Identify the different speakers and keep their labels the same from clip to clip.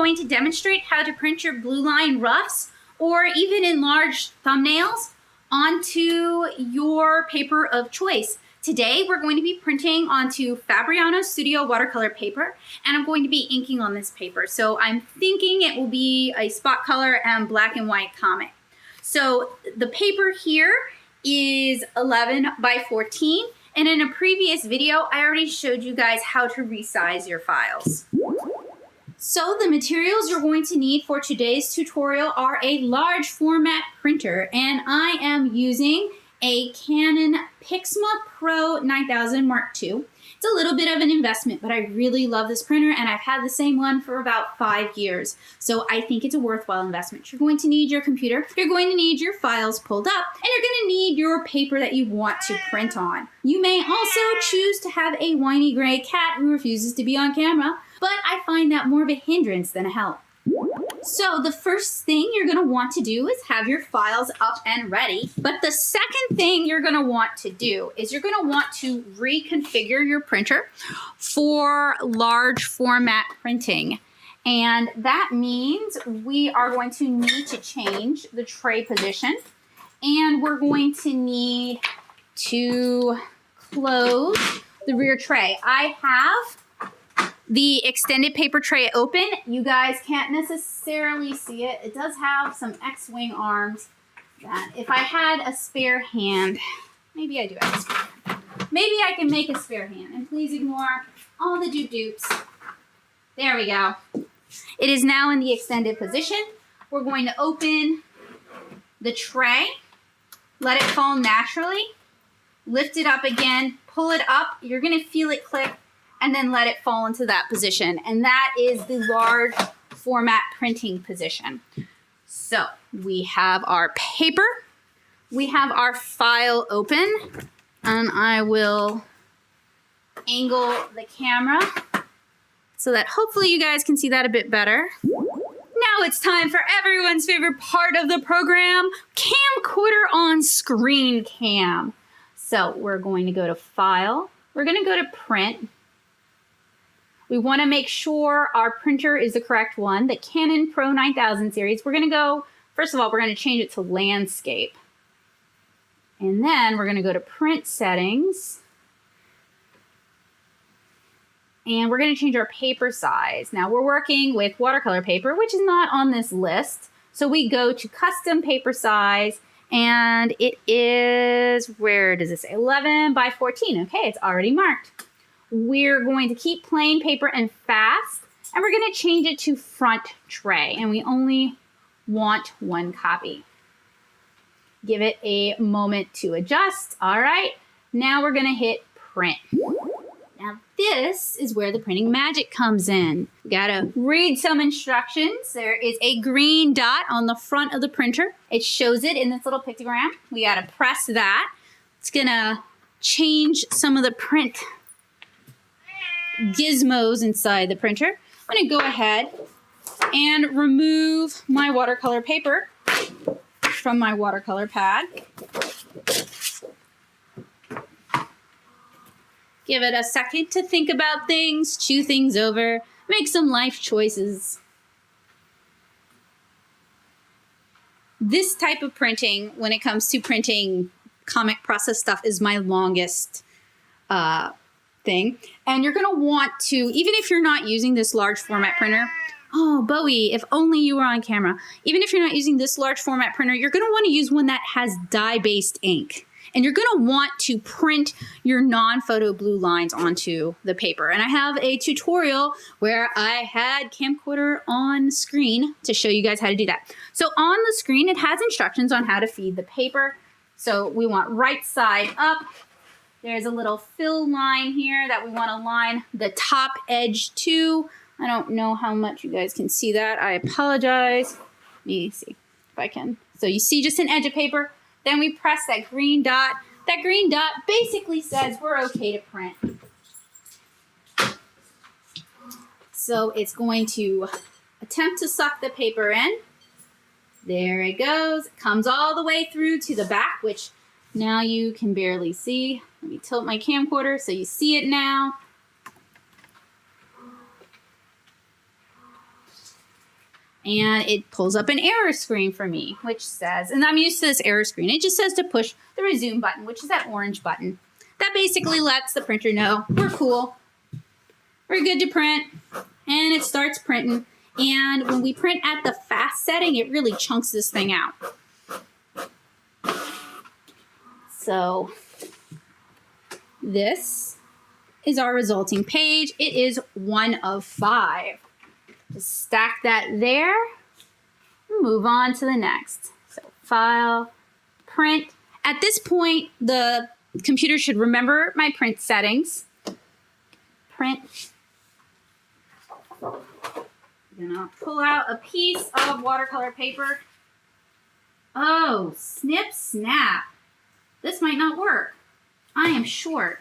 Speaker 1: going to demonstrate how to print your blue line roughs or even enlarge thumbnails onto your paper of choice. Today, we're going to be printing onto Fabriano Studio watercolor paper, and I'm going to be inking on this paper. So I'm thinking it will be a spot color and black and white comic. So the paper here is 11 by 14, and in a previous video, I already showed you guys how to resize your files. So the materials you're going to need for today's tutorial are a large format printer, and I am using a Canon Pixma Pro 9000 Mark II. It's a little bit of an investment, but I really love this printer, and I've had the same one for about 5 years. So I think it's a worthwhile investment. You're going to need your computer, you're going to need your files pulled up, and you're going to need your paper that you want to print on. You may also choose to have a whiny gray cat who refuses to be on camera, but I find that more of a hindrance than a help. So the first thing you're going to want to do is have your files up and ready. But the second thing you're going to want to do is you're going to want to reconfigure your printer for large format printing. And that means we are going to need to change the tray position, and we're going to need to close the rear tray. I have the extended paper tray open. You guys can't necessarily see it. It does have some X-wing arms that if I had a spare hand, maybe I do have a spare hand. Maybe I can make a spare hand, and please ignore all the dupes. There we go. It is now in the extended position. We're going to open the tray, let it fall naturally, lift it up again, pull it up. You're gonna feel it click, and then let it fall into that position. And that is the large format printing position. So we have our paper, we have our file open, and I will angle the camera so that hopefully you guys can see that a bit better. Now it's time for everyone's favorite part of the program, camcorder on screen cam. So we're going to go to File, we're gonna go to Print. We want to make sure our printer is the correct one, the Canon Pro 9000 series. We're going to go, first of all, we're going to change it to landscape. And then we're going to go to print settings. And we're going to change our paper size. Now we're working with watercolor paper, which is not on this list. So we go to custom paper size, and it is, where does it say? 11 by 14. Okay, it's already marked. We're going to keep plain paper and fast, and we're going to change it to front tray, and we only want one copy. Give it a moment to adjust. All right, now we're going to hit print. Now this is where the printing magic comes in. We got to read some instructions. There is a green dot on the front of the printer. It shows it in this little pictogram. We got to press that. It's going to change some of the print gizmos inside the printer. I'm going to go ahead and remove my watercolor paper from my watercolor pad. Give it a second to think about things, chew things over, make some life choices. This type of printing, when it comes to printing comic process stuff, is my longest thing. And you're going to want to, even if you're not using this large format printer, oh, Bowie, if only you were on camera. Even if you're not using this large format printer, you're going to want to use one that has dye-based ink. And you're going to want to print your non-photo blue lines onto the paper. And I have a tutorial where I had camcorder on screen to show you guys how to do that. So on the screen, it has instructions on how to feed the paper. So we want right side up. There's a little fill line here that we want to line the top edge to. I don't know how much you guys can see that. I apologize. Let me see if I can. So you see just an edge of paper. Then we press that green dot. That green dot basically says we're okay to print. So it's going to attempt to suck the paper in. There it goes. It comes all the way through to the back, which now you can barely see. Let me tilt my camcorder so you see it now. And it pulls up an error screen for me, which says, and I'm used to this error screen, it just says to push the resume button, which is that orange button. That basically lets the printer know we're cool, we're good to print, and it starts printing. And when we print at the fast setting, it really chunks this thing out. So this is our resulting page. It is 1 of 5. Just stack that there, move on to the next. So file, print. At this point, the computer should remember my print settings. Print. I'm gonna pull out a piece of watercolor paper. Oh, snip, snap. This might not work. I am short.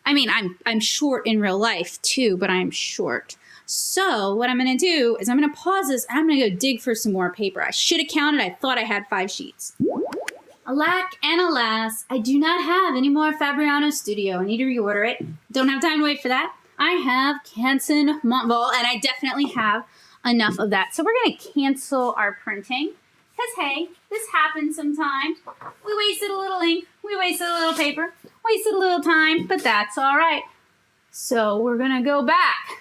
Speaker 1: I mean, I'm short in real life too, but I'm short. So what I'm going to do is I'm going to pause this and I'm going to go dig for some more paper. I should have counted. I thought I had 5 sheets. Alack and alas, I do not have any more Fabriano Studio. I need to reorder it. Don't have time to wait for that. I have Canson Montball, and I definitely have enough of that. So we're going to cancel our printing because, hey, this happens sometimes. We wasted a little ink. We wasted a little paper. Wasted a little time, but that's all right. So we're going to go back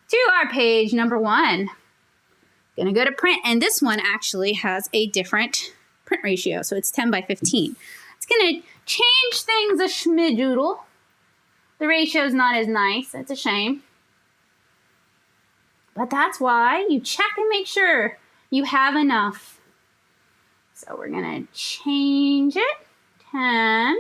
Speaker 1: to our page number 1. Gonna go to print, and this one actually has a different print ratio, so it's 10 by 15. It's gonna change things a schmidoodle. The ratio is not as nice, it's a shame. But that's why you check and make sure you have enough. So we're gonna change it, 10.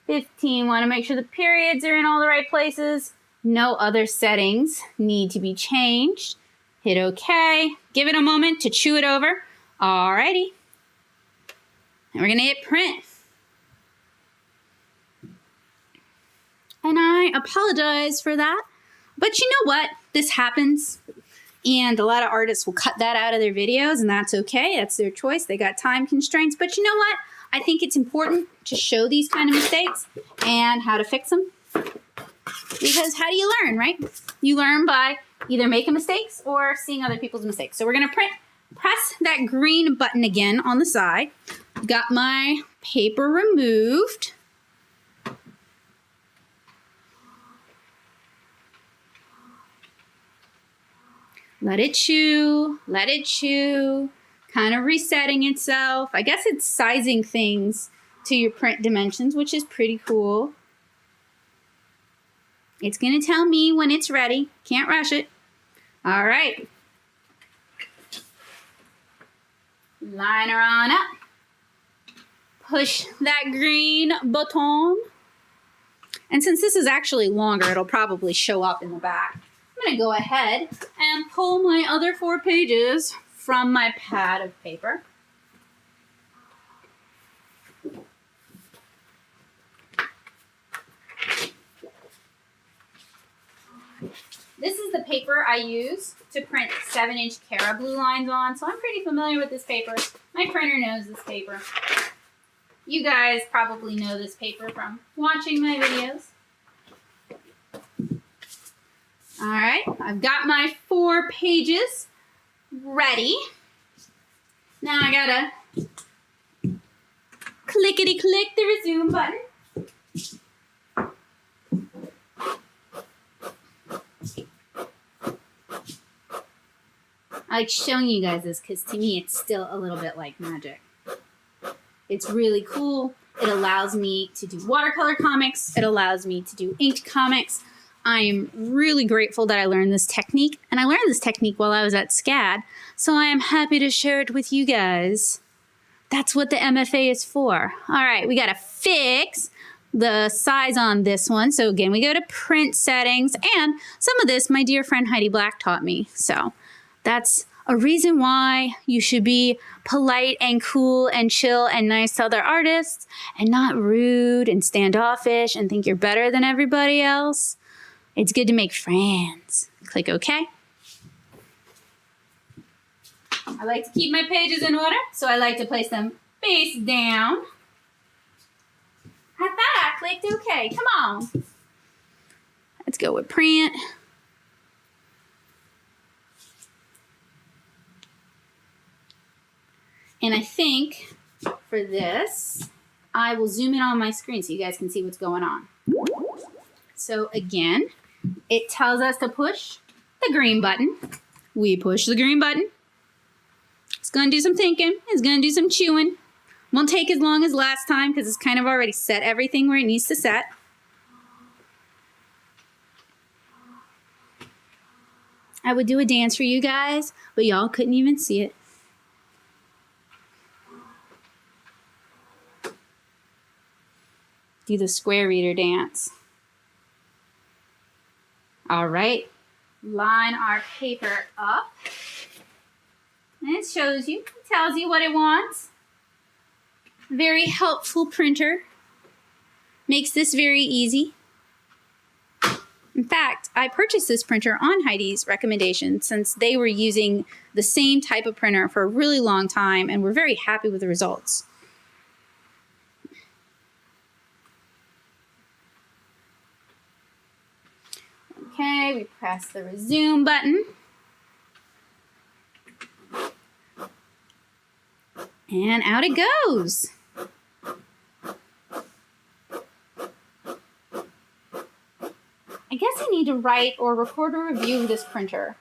Speaker 1: 15, want to make sure the periods are in all the right places. No other settings need to be changed. Hit OK. Give it a moment to chew it over. Alrighty. And we're going to hit print. And I apologize for that. But you know what? This happens. And a lot of artists will cut that out of their videos, and that's okay. That's their choice. They got time constraints. But you know what? I think it's important to show these kind of mistakes and how to fix them. Because how do you learn, right? You learn by either making mistakes or seeing other people's mistakes. So we're going to press that green button again on the side. Got my paper removed. Let it chew, let it chew. Kind of resetting itself. I guess it's sizing things to your print dimensions, which is pretty cool. It's going to tell me when it's ready. Can't rush it. All right. Liner on up. Push that green button. And since this is actually longer, it'll probably show up in the back. I'm going to go ahead and pull my other 4 pages from my pad of paper. This is the paper I use to print 7-inch Cara Bluelines on, so I'm pretty familiar with this paper. My printer knows this paper. You guys probably know this paper from watching my videos. All right, I've got my 4 pages ready. Now I gotta clickety-click the resume button. I like showing you guys this because to me it's still a little bit like magic. It's really cool. It allows me to do watercolor comics. It allows me to do inked comics. I am really grateful that I learned this technique, and I learned this technique while I was at SCAD, so I am happy to share it with you guys. That's what the MFA is for. All right, we got to fix the size on this one. So again, we go to print settings, and some of this my dear friend Heidi Black taught me. So that's a reason why you should be polite and cool and chill and nice to other artists and not rude and standoffish and think you're better than everybody else. It's good to make friends. Click OK. I like to keep my pages in order, so I like to place them face down. I thought I clicked OK. Come on. Let's go with print. And I think for this, I will zoom in on my screen so you guys can see what's going on. So again, it tells us to push the green button. We push the green button. It's gonna do some thinking. It's gonna do some chewing. Won't take as long as last time because it's kind of already set everything where it needs to set. I would do a dance for you guys, but y'all couldn't even see it. Do the square reader dance. All right, line our paper up. And it shows you, it tells you what it wants. Very helpful printer. Makes this very easy. In fact, I purchased this printer on Heidi's recommendation since they were using the same type of printer for a really long time and were very happy with the results. Okay, we press the resume button. And out it goes. I guess I need to write or record a review of this printer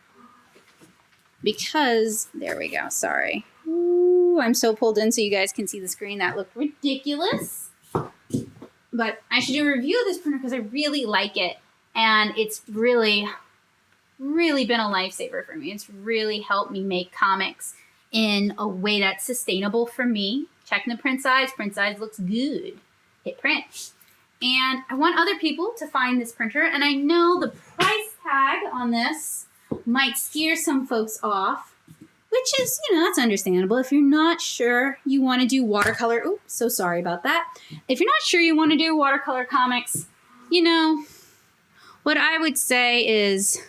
Speaker 1: because, there we go, sorry. Ooh, I'm so pulled in so you guys can see the screen. That looked ridiculous. But I should do a review of this printer because I really like it. And it's really, really been a lifesaver for me. It's really helped me make comics in a way that's sustainable for me. Checking the print size. Print size looks good. Hit print. And I want other people to find this printer. And I know the price tag on this might scare some folks off, which is, you know, that's understandable. If you're not sure you want to do watercolor, oops, so sorry about that. If you're not sure you want to do watercolor comics, you know, what I would say is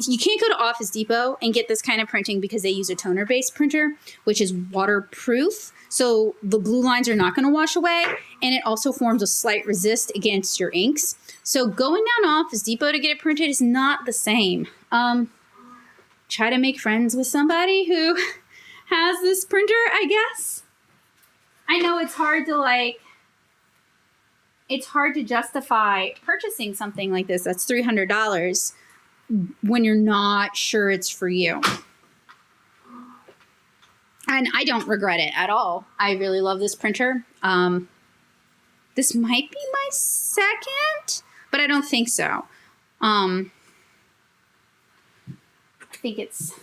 Speaker 1: you can't go to Office Depot and get this kind of printing because they use a toner-based printer, which is waterproof. So the blue lines are not going to wash away, and it also forms a slight resist against your inks. So going down to Office Depot to get it printed is not the same. Try to make friends with somebody who has this printer, I guess. I know it's hard to justify purchasing something like this that's $300 when you're not sure it's for you. And I don't regret it at all. I really love this printer. This might be my second, but I don't think so. I think it's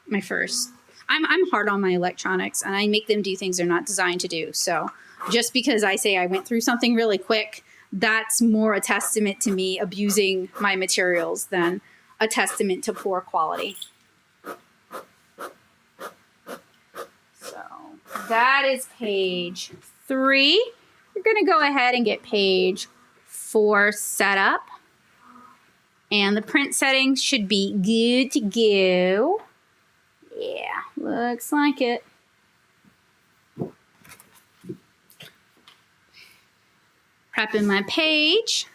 Speaker 1: my first. I'm hard on my electronics, and I make them do things they're not designed to do. So just because I say I went through something really quick, that's more a testament to me abusing my materials than a testament to poor quality. That is page 3. We're going to go ahead and get page 4 set up. And the print settings should be good to go. Yeah, looks like it. Prepping my page.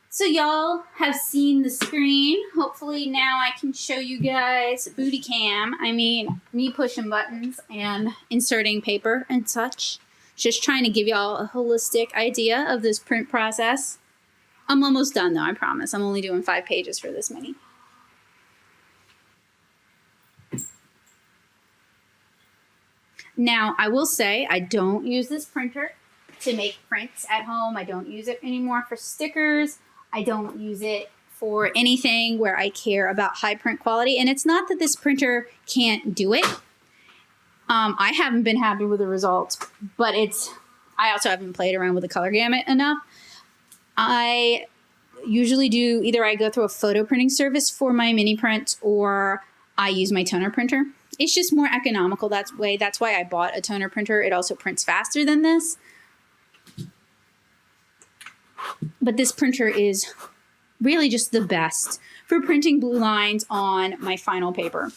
Speaker 1: So y'all have seen the screen. Hopefully now I can show you guys booty cam. I mean, me pushing buttons and inserting paper and such. Just trying to give y'all a holistic idea of this print process. I'm almost done though, I promise. I'm only doing 5 pages for this mini. Now, I will say I don't use this printer to make prints at home. I don't use it anymore for stickers. I don't use it for anything where I care about high print quality. And it's not that this printer can't do it. I haven't been happy with the results, but I also haven't played around with the color gamut enough. I usually do either I go through a photo printing service for my mini prints or I use my toner printer. It's just more economical that way. That's why I bought a toner printer. It also prints faster than this. But this printer is really just the best for printing blue lines on my final paper.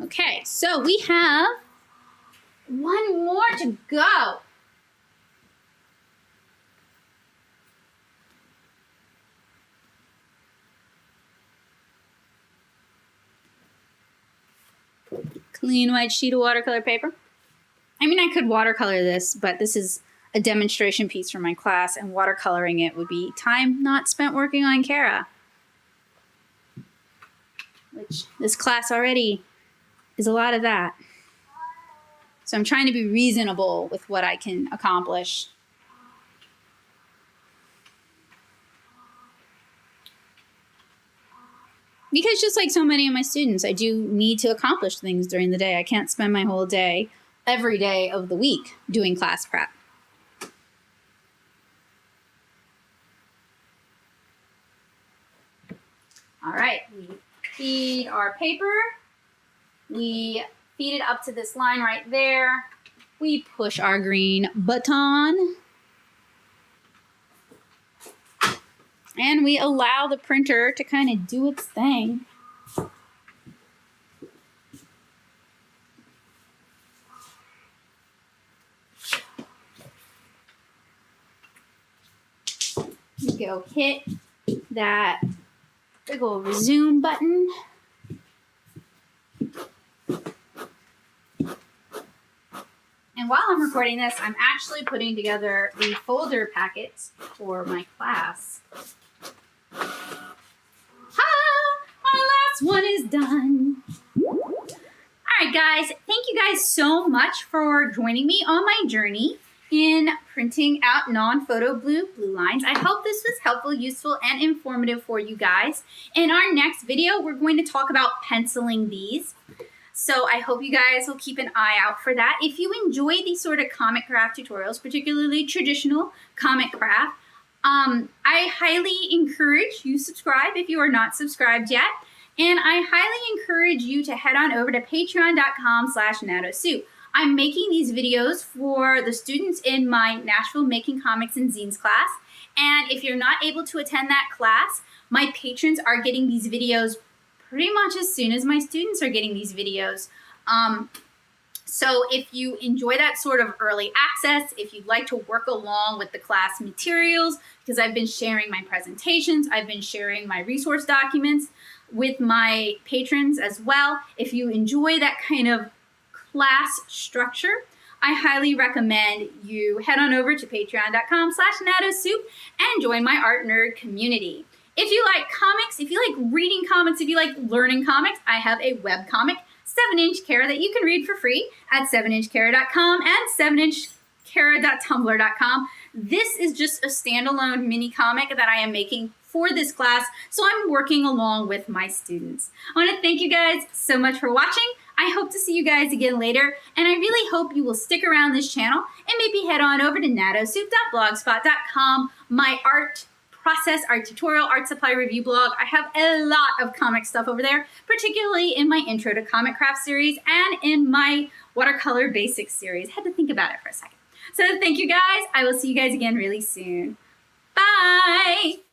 Speaker 1: Okay, so we have one more to go. clean white sheet of watercolor paper. I mean, I could watercolor this, but this is a demonstration piece for my class, and watercoloring it would be time not spent working on Kara, which this class already is a lot of that. So I'm trying to be reasonable with what I can accomplish. Because just like so many of my students, I do need to accomplish things during the day. I can't spend my whole day, every day of the week, doing class prep. All right, we feed our paper. We feed it up to this line right there. We push our green button. And we allow the printer to kind of do its thing. We go hit that big old resume button. And while I'm recording this, I'm actually putting together the folder packets for my class. My last one is done. All right, guys, thank you guys so much for joining me on my journey in printing out non-photo blue lines. I hope this was helpful, useful, and informative for you guys. In our next video, we're going to talk about penciling these. So I hope you guys will keep an eye out for that. If you enjoy these sort of comic craft tutorials, particularly traditional comic craft, I highly encourage you subscribe if you are not subscribed yet. And I highly encourage you to head on over to patreon.com/natosoup. I'm making these videos for the students in my Nashville Making Comics and Zines class. And if you're not able to attend that class, my patrons are getting these videos pretty much as soon as my students are getting these videos. So if you enjoy that sort of early access, if you'd like to work along with the class materials, because I've been sharing my presentations, I've been sharing my resource documents with my patrons as well. If you enjoy that kind of class structure, I highly recommend you head on over to patreon.com/natosoup and join my art nerd community. If you like comics, if you like reading comics, if you like learning comics, I have a webcomic, 7-inch Kara, that you can read for free at 7inchkara.com and 7inchkara.tumblr.com. This is just a standalone mini comic that I am making for this class, so I'm working along with my students. I want to thank you guys so much for watching. I hope to see you guys again later, and I really hope you will stick around this channel and maybe head on over to natosoup.blogspot.com, my art process, art tutorial, art supply review blog. I have a lot of comic stuff over there, particularly in my Intro to Comic Craft series and in my Watercolor Basics series. I had to think about it for a second. So thank you guys. I will see you guys again really soon. Bye!